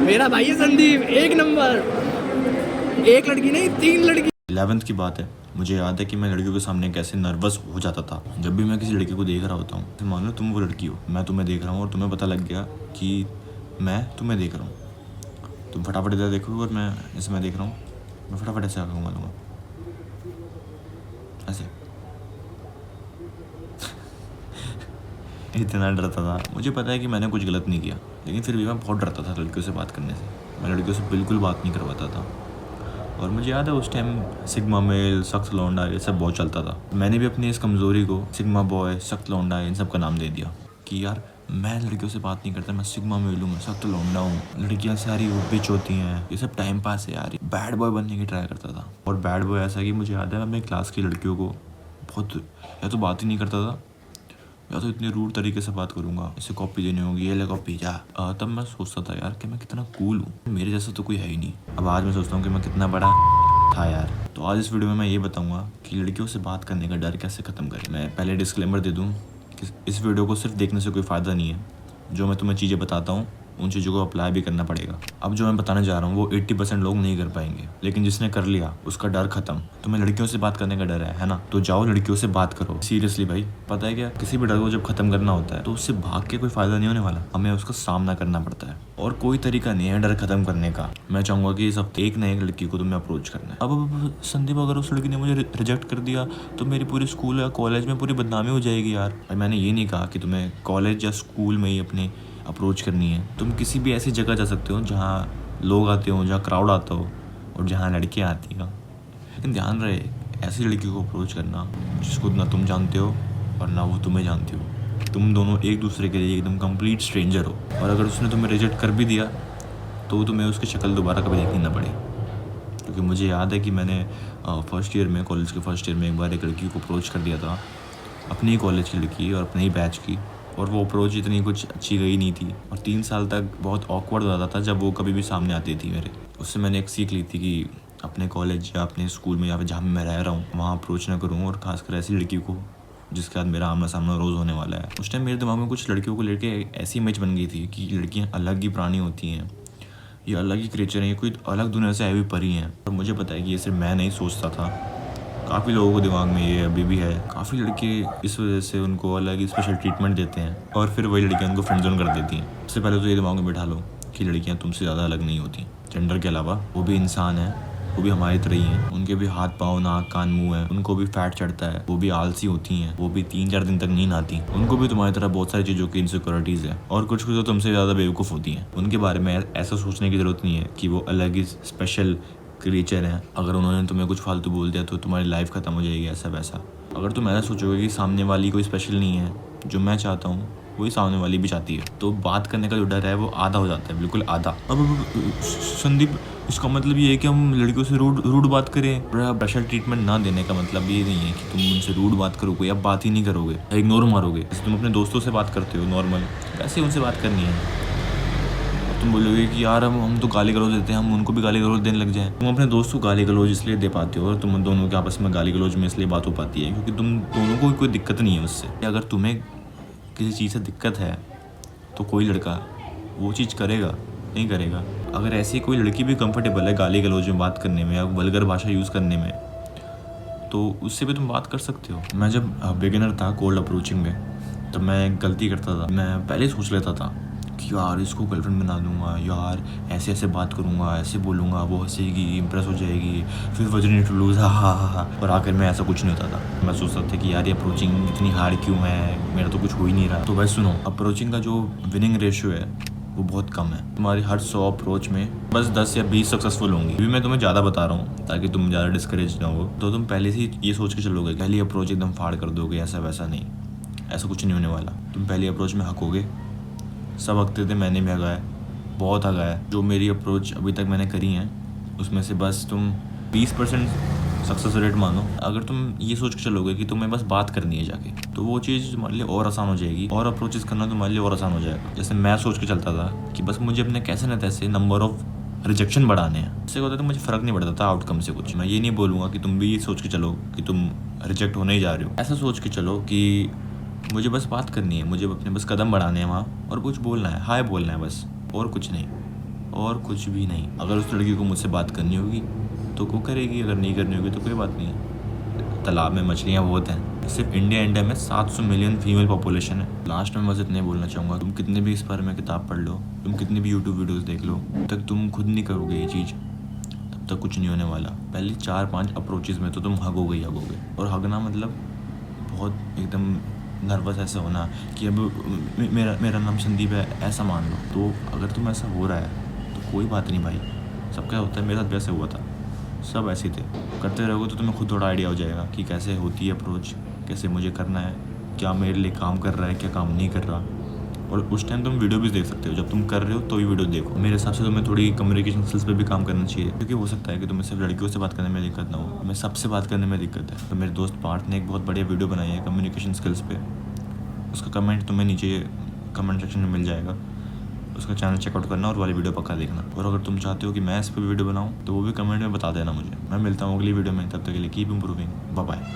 मेरा भाई है संदीप, एक नंबर। एक लड़की नहीं, 3 लड़की। 11th की बात है, मुझे याद है कि मैं लड़कियों के सामने कैसे नर्वस हो जाता था जब भी मैं किसी लड़की को देख रहा होता हूँ। मान लो तुम वो लड़की हो, मैं तुम्हें देख रहा हूँ और तुम्हें पता लग गया कि मैं तुम्हें देख रहा हूँ। तुम फटाफट इधर देखो और मैं जैसे मैं देख रहा हूँ, मैं फटाफट ऐसे आगे घुमा दूँगा, ऐसे। इतना डरता था। मुझे पता है कि मैंने कुछ गलत नहीं किया, लेकिन फिर भी मैं बहुत डरता था लड़कियों से बात करने से। मैं लड़कियों से बिल्कुल बात नहीं करवाता था। और मुझे याद है उस टाइम सिग्मा मेल, सख्त लौंडा, ये सब बहुत चलता था। मैंने भी अपनी इस कमज़ोरी को सिग्मा बॉय, सख्त लौंडा, इन सब का नाम दे दिया कि यार मैं लड़कियों से बात नहीं करता, मैं सिग्मा मेल हूँ, मैं सख्त लौंडा हूँ, लड़कियाँ सारी वो बिच होती हैं, ये सब टाइम पास है यार। बैड बॉय बनने की ट्राई करता था। और बैड बॉय ऐसा कि मुझे याद है मैं अपने क्लास की लड़कियों को बहुत या तो बात ही नहीं करता था या तो इतने रूड तरीके से बात करूँगा, इसे कॉपी देनी होगी, ये ले कॉपी जा। तब मैं सोचता था यार कि मैं कितना कूल हूँ, मेरे जैसा तो कोई है ही नहीं। अब आज मैं सोचता हूँ कि मैं कितना बड़ा था यार। तो आज इस वीडियो में मैं ये बताऊँगा कि लड़कियों से बात करने का डर कैसे ख़त्म करें। मैं पहले डिस्क्लेमर दे दूँ कि इस वीडियो को सिर्फ देखने से कोई फ़ायदा नहीं है। जो मैं तुम्हें चीज़ें बताता हूँ उन चीज़ों को अप्लाई भी करना पड़ेगा। अब जो मैं बताने जा रहा हूँ वो 80% लोग नहीं कर पाएंगे, लेकिन जिसने कर लिया उसका डर खत्म। तुम्हें लड़कियों से बात करने का डर है ना, तो जाओ लड़कियों से बात करो। सीरियसली भाई, पता है क्या, किसी भी डर को जब खत्म करना होता है तो उससे भाग के कोई फायदा नहीं होने वाला, हमें उसका सामना करना पड़ता है। और कोई तरीका नहीं है डर खत्म करने का। मैं चाहूँगा कि इस हफ्ते एक न एक लड़की को तुम्हें अप्रोच करना है। अब संदीप, अगर उस लड़की ने मुझे रिजेक्ट कर दिया तो मेरी पूरी स्कूल या कॉलेज में पूरी बदनामी हो जाएगी यार। भाई मैंने ये नहीं कहा कि तुम्हें कॉलेज या स्कूल में ही अपने अप्रोच करनी है। तुम किसी भी ऐसी जगह जा सकते हो जहाँ लोग आते हो, जहाँ क्राउड आता हो और जहाँ लड़कियाँ आती हो, लेकिन ध्यान रहे ऐसी लड़की को अप्रोच करना जिसको ना तुम जानते हो और ना वो तुम्हें जानती हो। तुम दोनों एक दूसरे के लिए एकदम कंप्लीट स्ट्रेंजर हो, और अगर उसने तुम्हें रिजेक्ट कर भी दिया तो तुम्हें उसकी शक्ल दोबारा कभी देखनी ना पड़े। क्योंकि मुझे याद है कि मैंने फर्स्ट ईयर में, कॉलेज के फर्स्ट ईयर में एक बार एक लड़की को अप्रोच कर दिया था, अपनी ही कॉलेज की लड़की और अपने ही बैच की, और वो अप्रोच इतनी कुछ अच्छी गई नहीं थी और 3 साल तक बहुत ऑकवर्ड हो जाता था जब वो कभी भी सामने आती थी मेरे। उससे मैंने एक सीख ली थी कि अपने कॉलेज या अपने स्कूल में या फिर जहाँ मैं रह रहा हूँ वहाँ अप्रोच ना करूँ, और खासकर ऐसी लड़की को जिसके साथ मेरा आमना सामना रोज़ होने वाला है। उस टाइम मेरे दिमाग में कुछ लड़कियों को लेके ऐसी इमेज बन गई थी कि लड़कियाँ अलग ही प्राणी होती हैं, ये अलग ही क्रिएचर हैं, ये कोई अलग दुनिया से आई हुई परी हैं। और मुझे पता है कि ये सिर्फ मैं नहीं सोचता था, काफ़ी लोगों को दिमाग में ये अभी भी है। काफ़ी लड़के इस वजह से उनको अलग ही स्पेशल ट्रीटमेंट देते हैं और फिर वही लड़कियां उनको फ्रेंड जोन कर देती हैं। सबसे पहले तो ये दिमाग में बैठा लो कि लड़कियां तुमसे ज़्यादा अलग नहीं होती। जेंडर के अलावा वो भी इंसान है, वो भी हमारी तरह ही हैं। उनके भी हाथ पाँव, नाक, कान, मुंह है, उनको भी फैट चढ़ता है, वो भी आलसी होती हैं, वो भी 3-4 दिन तक नींद आती, उनको भी तुम्हारी तरह बहुत सारी चीज़ों की इनसिक्योरिटीज़ है, और कुछ कुछ तो तुमसे ज़्यादा बेवकूफ़ होती हैं। उनके बारे में ऐसा सोचने की ज़रूरत नहीं है कि वो अलग ही स्पेशल क्रिएचर हैं। अगर उन्होंने तुम्हें कुछ फालतू बोल दिया तो तुम्हारी लाइफ ख़त्म हो जाएगी, ऐसा वैसा। अगर तुम ऐसा सोचोगे कि सामने वाली कोई स्पेशल नहीं है, जो मैं चाहता हूँ वही सामने वाली भी चाहती है, तो बात करने का जो डर है वो आधा हो जाता है, बिल्कुल आधा। अब संदीप, इसका मतलब ये है कि हम लड़कियों से रूड बात करें? स्पेशल ट्रीटमेंट ना देने का मतलब ये नहीं है कि तुम उनसे रूड बात करोगे या बात ही नहीं करोगे, इग्नोर मारोगे। जैसे तुम अपने दोस्तों से बात करते हो नॉर्मल, वैसे उनसे बात करनी है। तुम बोलोगे कि यार हम तो गाली गलौज देते हैं, हम उनको भी गाली गलौज देने लग जाएं। तुम अपने दोस्त को गाली गलौज इसलिए दे पाते हो और तुम दोनों के आपस में गाली गलौज में इसलिए बात हो पाती है क्योंकि तुम दोनों को कोई दिक्कत नहीं है उससे। अगर तुम्हें किसी चीज़ से दिक्कत है तो कोई लड़का वो चीज़ करेगा नहीं करेगा? अगर ऐसी कोई लड़की भी कंफर्टेबल है गाली गलौज में बात करने में या वल्गर भाषा यूज़ करने में, तो उससे भी तुम बात कर सकते हो। मैं जब बिगिनर था कोल्ड अप्रोचिंग में, तब मैं गलती करता था। मैं पहले सोच लेता था कि यार इसको गर्लफ्रेंड बना दूंगा, यार ऐसे ऐसे बात करूंगा, ऐसे बोलूँगा, वो हंसेगी, इम्प्रेस हो जाएगी, फिर वजन टू लूज, हा। और आखिर में ऐसा कुछ नहीं होता था। मैं सोचता था कि यार ये अप्रोचिंग इतनी हार्ड क्यों है, मेरा तो कुछ हो ही नहीं रहा। तो भाई सुनो, अप्रोचिंग का जो विनिंग रेशियो है वो बहुत कम है। तुम्हारी हर 100 अप्रोच में बस 10 या 20 सक्सेसफुल होंगी। अभी मैं तुम्हें ज़्यादा बता रहा हूँ ताकि तुम ज़्यादा डिस्करेज ना हो। तो तुम पहले से ये सोच के चलोगे पहली अप्रोच एकदम फाड़ कर दोगे, ऐसा वैसा नहीं, ऐसा कुछ नहीं होने वाला। तुम पहली अप्रोच में हकोगे, सब हकते थे, मैंने भी हगाया, बहुत हगाया। जो मेरी अप्रोच अभी तक मैंने करी हैं उसमें से बस तुम 20% सक्सेस रेट मानो। अगर तुम ये सोच के चलोगे कि तुम्हें बस बात करनी है जाके, तो वो चीज़ तुम्हारे लिए और आसान हो जाएगी और अप्रोचेस करना तुम्हारे लिए और आसान हो जाएगा। जैसे मैं सोच के चलता था कि बस मुझे अपने कैसे न तैसे नंबर ऑफ रिजेक्शन बढ़ाने हैं, इससे होता है तो मुझे फ़र्क नहीं पड़ता था आउटकम से कुछ। मैं ये नहीं बोलूँगा कि तुम भी ये सोच के चलो कि तुम रिजेक्ट होने ही जा रहे हो। ऐसा सोच के चलो कि मुझे बस बात करनी है, मुझे अपने बस कदम बढ़ाने हैं वहाँ और कुछ बोलना है, हाय बोलना है बस, और कुछ नहीं। और कुछ भी नहीं। अगर उस लड़की को मुझसे बात करनी होगी तो वो करेगी, अगर नहीं करनी होगी तो कोई बात नहीं है। तालाब में मछलियाँ बहुत हैं। सिर्फ इंडिया में 700 मिलियन फीमेल पॉपुलेशन है। लास्ट में बस इतने बोलना चाहूँगा, तुम कितने भी इस बारे में किताब पढ़ लो, तुम कितनी भी यूट्यूब वीडियोस देख लो, तब तक तुम खुद नहीं करोगे ये चीज़, तब तक कुछ नहीं होने वाला। पहले 4-5 अप्रोचेज़ में तो तुम हगोगे ही हगोगे। और हगना मतलब बहुत एकदम नर्वस ऐसा होना कि अब मेरा नाम संदीप है ऐसा मान लो। तो अगर तुम ऐसा हो रहा है तो कोई बात नहीं भाई, सबका होता है, मेरे साथ वैसे हुआ था, सब ऐसे थे। करते रहोगे तो तुम्हें खुद थोड़ा आइडिया हो जाएगा कि कैसे होती है अप्रोच, कैसे मुझे करना है, क्या मेरे लिए काम कर रहा है, क्या काम नहीं कर रहा। और उस टाइम तुम वीडियो भी देख सकते हो, जब तुम कर रहे हो तो भी वीडियो देखो। मेरे हिसाब से तुम्हें थोड़ी कम्युनिकेशन स्किल्स पे भी काम करना चाहिए, क्योंकि हो सकता है कि तुम्हें सिर्फ लड़कियों से बात करने में दिक्कत ना हो, तुम्हें सबसे बात करने में दिक्कत है। तो मेरे दोस्त पार्थ ने एक बहुत बढ़िया वीडियो बनाई है कम्युनिकेशन स्किल्स पे, उसका कमेंट तुम्हें नीचे कमेंट सेक्शन में मिल जाएगा, उसका चैनल चेकआउट करना और वाली वीडियो पक्का देखना। और अगर तुम चाहते हो कि मैं इस पर वीडियो बनाऊँ तो वो भी कमेंट में बता देना मुझे। मैं मिलता हूँ अगली वीडियो में, तब तक के लिए कीप इम्प्रूविंग, बाय बाय।